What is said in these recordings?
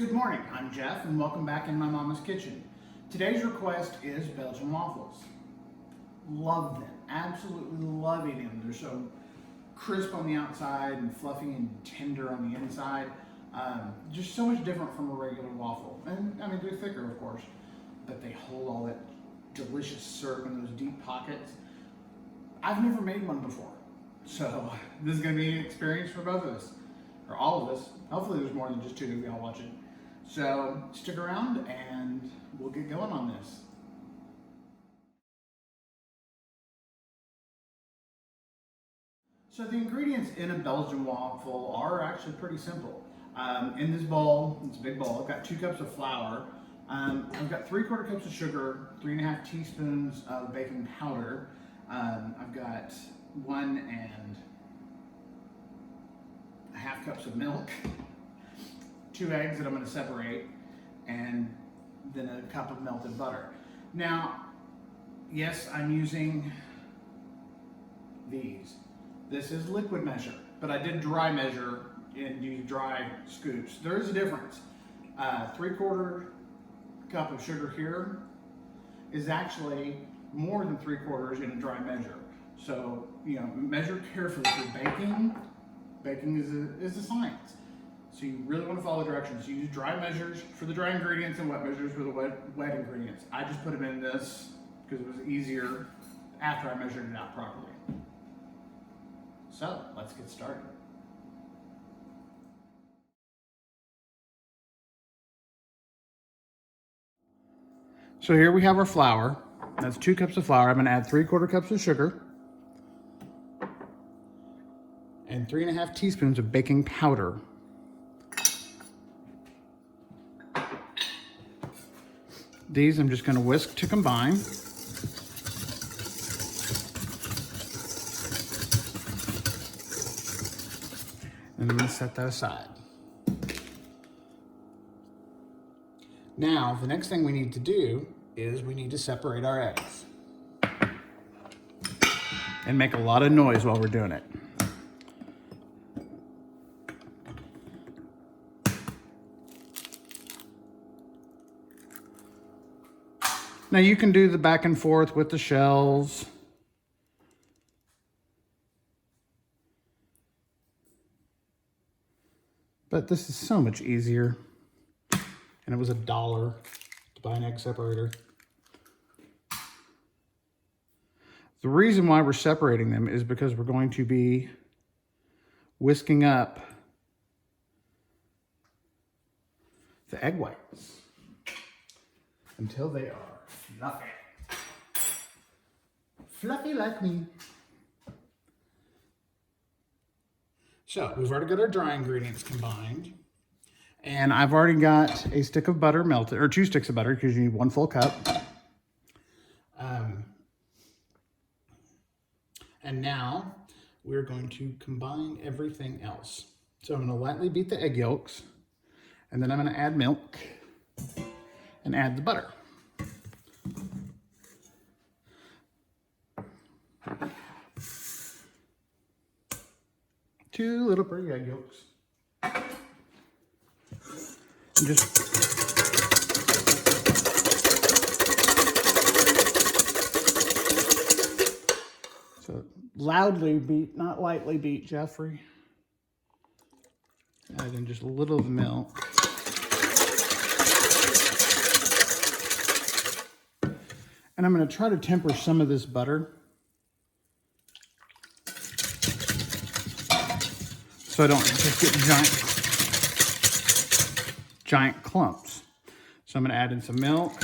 Good morning, I'm Jeff and welcome back in my mama's kitchen. Today's request is Belgian waffles. Love them, absolutely love eating them. They're so crisp on the outside and fluffy and tender on the inside. Just so much different from a regular waffle. And I mean, they're thicker of course, but they hold all that delicious syrup in those deep pockets. I've never made one before, so this is gonna be an experience for both of us, or all of us. Hopefully there's more than just two of y'all watching. So stick around and we'll get going on this. So the ingredients in a Belgian waffle are actually pretty simple. In this bowl, it's a big bowl, I've got 2 cups of flour. I've got 3/4 cups of sugar, 3½ teaspoons of baking powder. I've got 1½ cups of milk, 2 eggs that I'm going to separate, and then a cup of melted butter. Now, yes, I'm using these. This is liquid measure, but I did dry measure and use dry scoops. There is a difference. 3/4 cup of sugar here is actually more than 3/4 in a dry measure. So, measure carefully for baking. Baking is a science. So you really want to follow directions. You use dry measures for the dry ingredients and wet measures for the wet ingredients. I just put them in this because it was easier after I measured it out properly. So let's get started. So here we have our flour. That's 2 cups of flour. I'm going to add 3/4 cups of sugar and 3½ teaspoons of baking powder. These I'm just going to whisk to combine. And I'm going to set that aside. Now, the next thing we need to do is we need to separate our eggs. And make a lot of noise while we're doing it. Now you can do the back and forth with the shells. But this is so much easier. And it was $1 to buy an egg separator. The reason why we're separating them is because we're going to be whisking up the egg whites until they are fluffy. Fluffy like me. So we've already got our dry ingredients combined. And I've already got a stick of butter melted, or 2 sticks of butter because you need 1 full cup. And now we're going to combine everything else. So I'm going to lightly beat the egg yolks, and then I'm going to add milk and add the butter. Two little pretty egg yolks. And just so loudly beat, not lightly beat, Jeffrey. Add in just a little of milk. And I'm going to try to temper some of this butter so I don't just get giant clumps. So I'm going to add in some milk,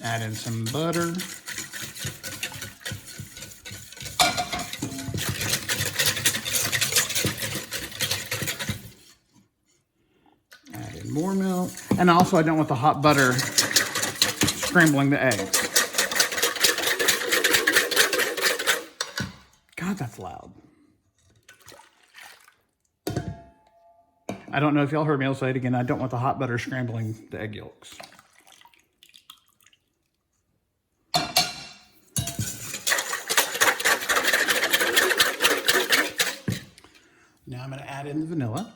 add in some butter, add in more milk, and also I don't want the hot butter scrambling the eggs. God, that's loud. I don't know if y'all heard me, I'll say it again. I don't want the hot butter scrambling the egg yolks. Now I'm going to add in the vanilla.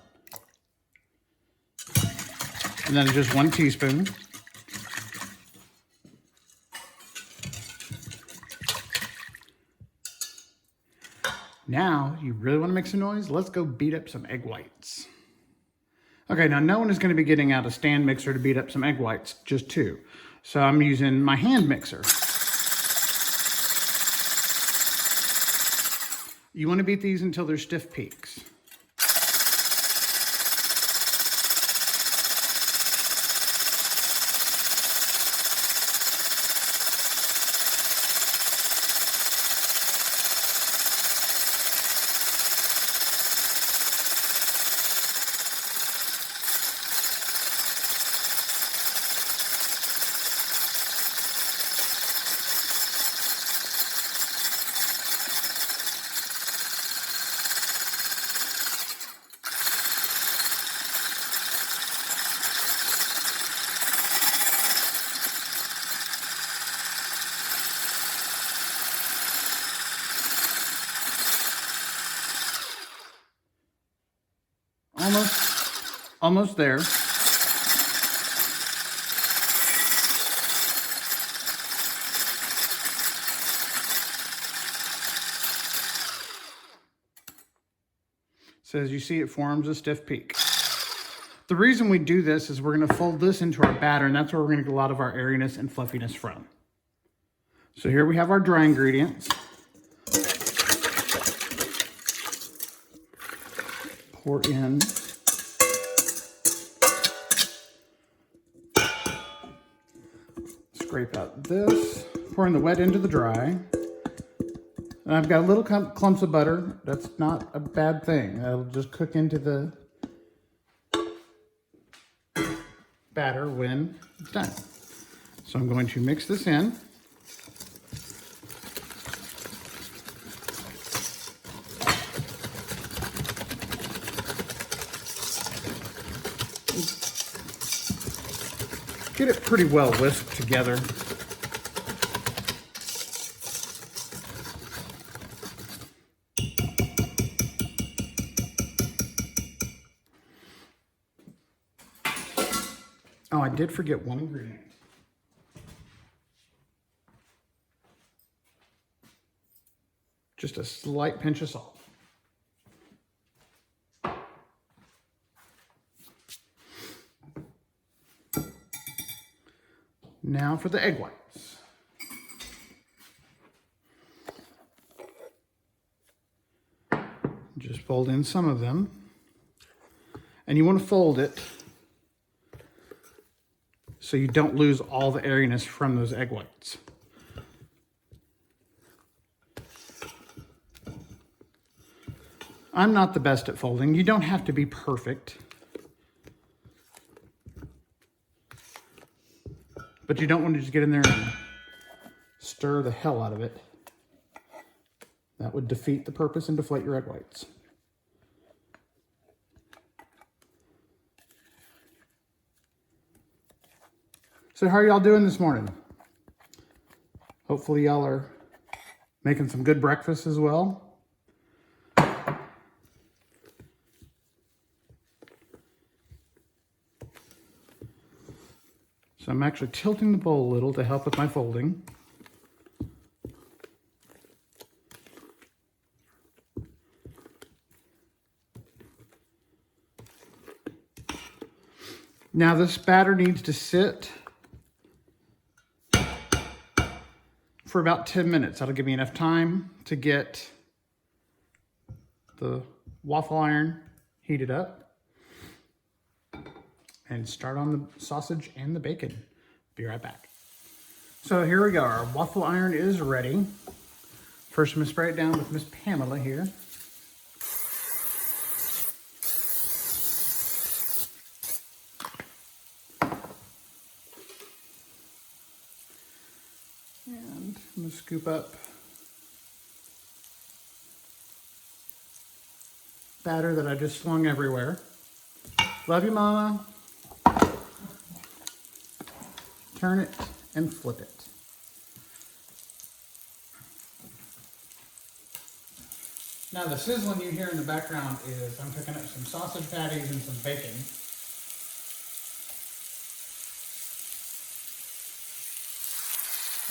And then just 1 teaspoon. Now, you really want to make some noise? Let's go beat up some egg whites. Okay, now no one is going to be getting out a stand mixer to beat up some egg whites, just 2. So I'm using my hand mixer. You want to beat these until they're stiff peaks. Almost there. So as you see, it forms a stiff peak. The reason we do this is we're going to fold this into our batter, and that's where we're going to get a lot of our airiness and fluffiness from. So here we have our dry ingredients. Pour in scrape out this, pour in the wet into the dry. And I've got little clumps of butter. That's not a bad thing. That'll just cook into the batter when it's done. So I'm going to mix this in. Get it pretty well whisked together. Oh, I did forget one ingredient. Just a slight pinch of salt. Now for the egg whites. Just fold in some of them. And you want to fold it so you don't lose all the airiness from those egg whites. I'm not the best at folding. You don't have to be perfect. But you don't want to just get in there and stir the hell out of it. That would defeat the purpose and deflate your egg whites. So how are y'all doing this morning? Hopefully y'all are making some good breakfast as well. So I'm actually tilting the bowl a little to help with my folding. Now this batter needs to sit for about 10 minutes. That'll give me enough time to get the waffle iron heated up and start on the sausage and the bacon. Be right back. So here we go. Our waffle iron is ready. First, I'm gonna spray it down with Miss Pamela here. And I'm gonna scoop up batter that I just slung everywhere. Love you, Mama. Turn it and flip it. Now the sizzling you hear in the background is I'm cooking up some sausage patties and some bacon.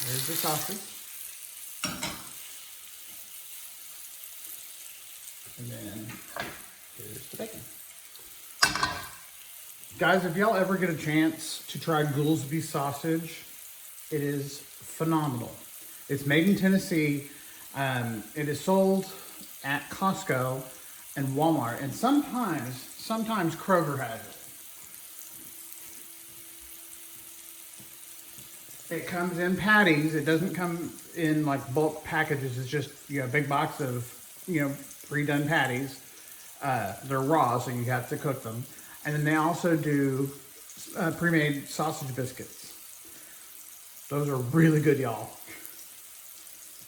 There's the sausage. And then here's the bacon. Guys, if y'all ever get a chance to try Goolsby sausage, it is phenomenal. It's made in Tennessee. It is sold at Costco and Walmart, and sometimes Kroger has it. It comes in patties. It doesn't come in like bulk packages. It's just, you know, a big box of, you know, pre-done patties. They're raw, so you have to cook them. And then they also do pre-made sausage biscuits. Those are really good, y'all.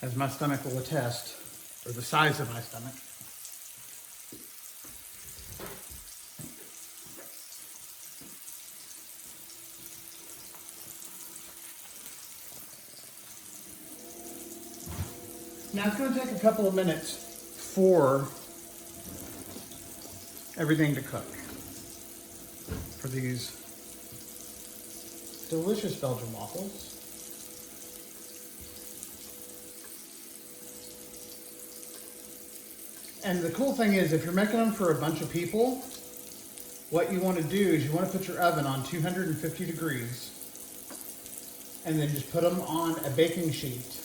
As my stomach will attest, or the size of my stomach. Now it's going to take a couple of minutes for everything to cook for these delicious Belgian waffles. And the cool thing is, if you're making them for a bunch of people, what you want to do is you want to put your oven on 250 degrees and then just put them on a baking sheet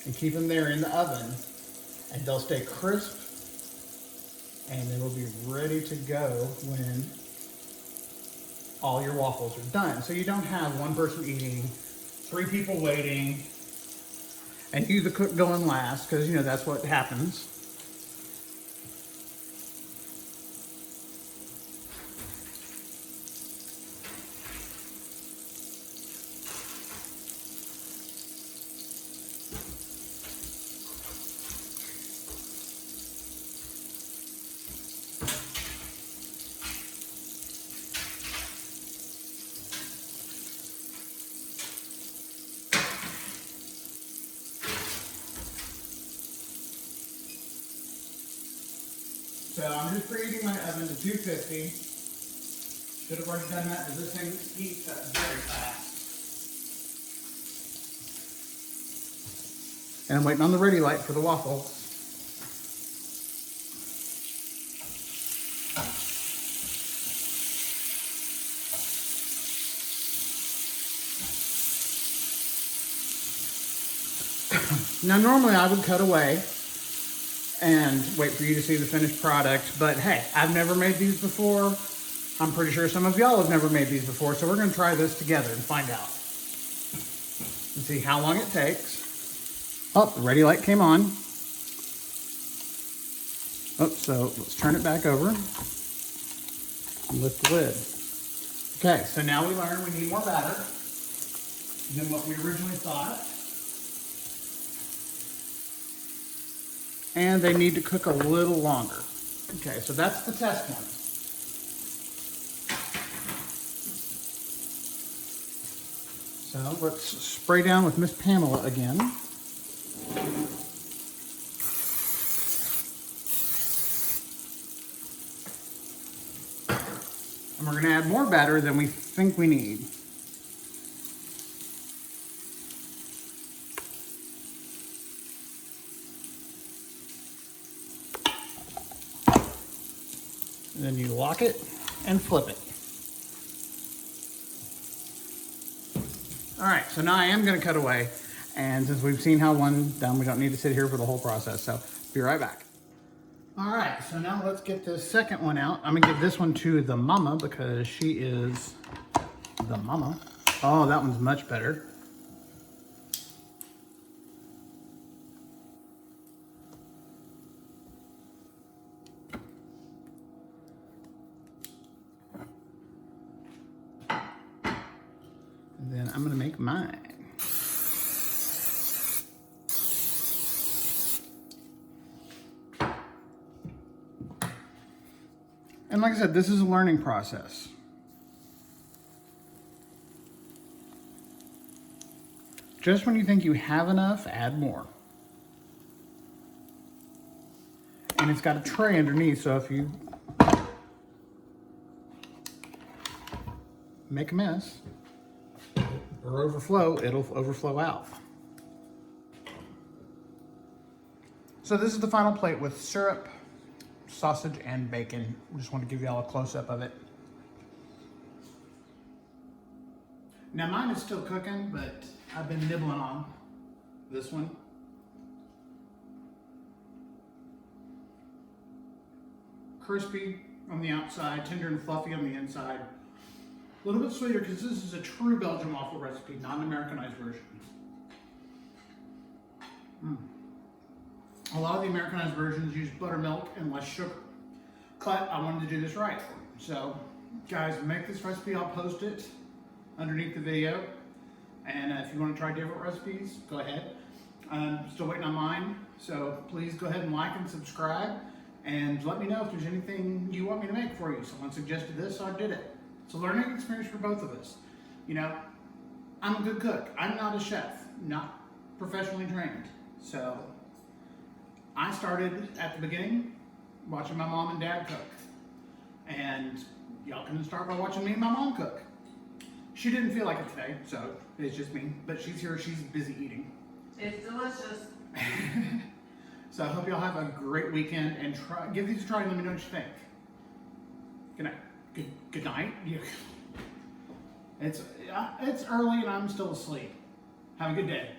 and keep them there in the oven, and they'll stay crisp and they will be ready to go when all your waffles are done. So you don't have one person eating, 3 people waiting, and you the cook going last, because you know that's what happens. So I'm just preheating my oven to 250. Should have already done that because this thing heats up very fast. And I'm waiting on the ready light for the waffle. Now normally I would cut away and wait for you to see the finished product, but hey, I've never made these before. I'm pretty sure some of y'all have never made these before, so we're gonna try this together and find out. And see how long it takes. Oh, the ready light came on. Oh, so let's turn it back over and lift the lid. Okay, so now we learn we need more batter than what we originally thought. And they need to cook a little longer. Okay, so that's the test one. So let's spray down with Miss Pamela again. And we're gonna add more batter than we think we need. And then you lock it and flip it. All right, so now I am gonna cut away. And since we've seen how one done, we don't need to sit here for the whole process. So be right back. All right, so now let's get this second one out. I'm gonna give this one to the mama because she is the mama. Oh, that one's much better. And then I'm gonna make mine. And like I said, this is a learning process. Just when you think you have enough, add more. And it's got a tray underneath, so if you make a mess, or overflow, it'll overflow out. So this is the final plate with syrup, sausage, and bacon. Just want to give you all a close-up of it. Now mine is still cooking, but I've been nibbling on this one. Crispy on the outside, tender and fluffy on the inside. A little bit sweeter because this is a true Belgian waffle recipe, not an Americanized version. A lot of the Americanized versions use buttermilk and less sugar, but I wanted to do this right. So guys, make this recipe, I'll post it underneath the video. And if you want to try different recipes, go ahead. I'm still waiting on mine, so please go ahead and like and subscribe. And let me know if there's anything you want me to make for you. Someone suggested this, so I did it. It's a learning experience for both of us. You know, I'm a good cook. I'm not a chef, not professionally trained. So I started at the beginning watching my mom and dad cook. And y'all can start by watching me and my mom cook. She didn't feel like it today, so it's just me. But she's here, she's busy eating. It's delicious. So I hope y'all have a great weekend and give these a try and let me know what you think. Good night. Good night. Yeah. It's early and I'm still asleep. Have a good day.